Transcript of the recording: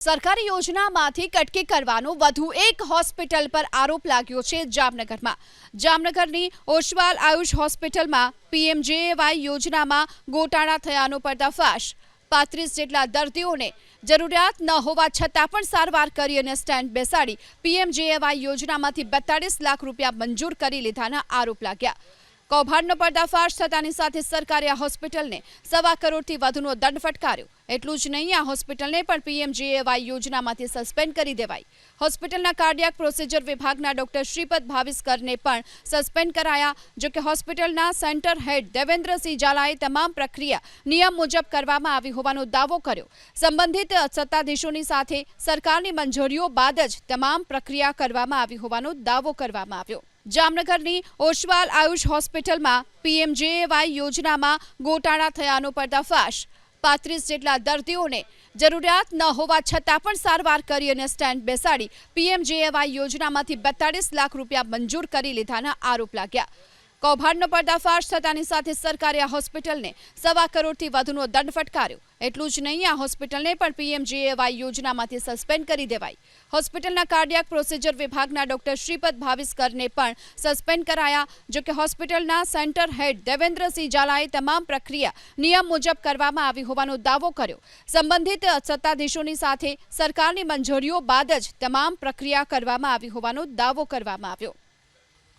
સરકારી યોજનામાંથી કટકી કરવાનો વધુ એક હોસ્પિટલ પર આરોપ લાગ્યો છે જામનગરમાં। જામનગરની ઓશવાલ આયુષ હોસ્પિટલમાં પીએમજેએવાય યોજનામાં ગોટાળા થયાનો પર્દાફાશ। 35 જેટલા દર્દીઓને જરૂરિયાત ન હોવા છતાં પણ સારવાર કરી અને સ્ટેન્ડ બેસાડી પીએમજેએવાય યોજનામાંથી 42 લાખ રૂપિયા મંજૂર કરી લીધાના આરોપ લાગ્યા। કૌભાંડનો પર્દાફાશ થતાની સાથે સરકારે આ હોસ્પિટલને ₹1.25 કરોડથી વધુનો દંડ ફટકાર્યો। એટલું જ નહીં, આ હોસ્પિટલને પણ પીએમજેએવાય યોજનામાંથી સસ્પેન્ડ કરી દેવાઈ। હોસ્પિટલના કાર્ડિયાક પ્રોસિજર વિભાગના ડોક્ટર શ્રીપદ ભાવિસ્કરને પણ સસ્પેન્ડ કરાયા। જો કે હોસ્પિટલના સેન્ટર હેડ દેવેન્દ્રસિંહ ઝાલાએ તમામ પ્રક્રિયા નિયમ મુજબ કરવામાં આવી હોવાનો દાવો કર્યો। સંબંધિત સત્તાધીશોની સાથે સરકારની મંજૂરીઓ બાદ જ તમામ પ્રક્રિયા કરવામાં આવી હોવાનો દાવો કરવામાં આવ્યો। જામનગરની ઓશવાલ આયુષ હોસ્પિટલમાં પીએમજેએવાય યોજનામાં ગોટાળા થયાનો પર્દાફાશ। 35 જેટલા દર્દીઓને જરૂરિયાત ન હોવા છતાં પણ સારવાર કરી અને સ્ટેન્ડ બેસાડી પીએમજેએવાય યોજનામાંથી 42 લાખ રૂપિયા મંજૂર કરી લીધાના આરોપ લાગ્યા। કૌભાંડનો પર્દાફાશ થતાની સાથે સરકારે આ હોસ્પિટલને ₹1.25 કરોડથી વધુનો દંડ ફટકાર્યો। એટલું જ નહીં, આ હોસ્પિટલને પણ પીએમજેએવાય યોજનામાંથી સસ્પેન્ડ કરી દેવાઈ। હોસ્પિટલના કાર્ડિયાક પ્રોસિજર વિભાગના ડોક્ટર શ્રીપદ ભાવિસ્કરને પણ સસ્પેન્ડ કરાયા। જો કે હોસ્પિટલના સેન્ટર હેડ દેવેન્દ્રસિંહ ઝાલાએ તમામ પ્રક્રિયા નિયમ મુજબ કરવામાં આવી હોવાનો દાવો કર્યો। સંબંધિત સત્તાધીશોની સાથે સરકારની મંજૂરીઓ બાદ જ તમામ પ્રક્રિયા કરવામાં આવી હોવાનો દાવો કરવામાં આવ્યો।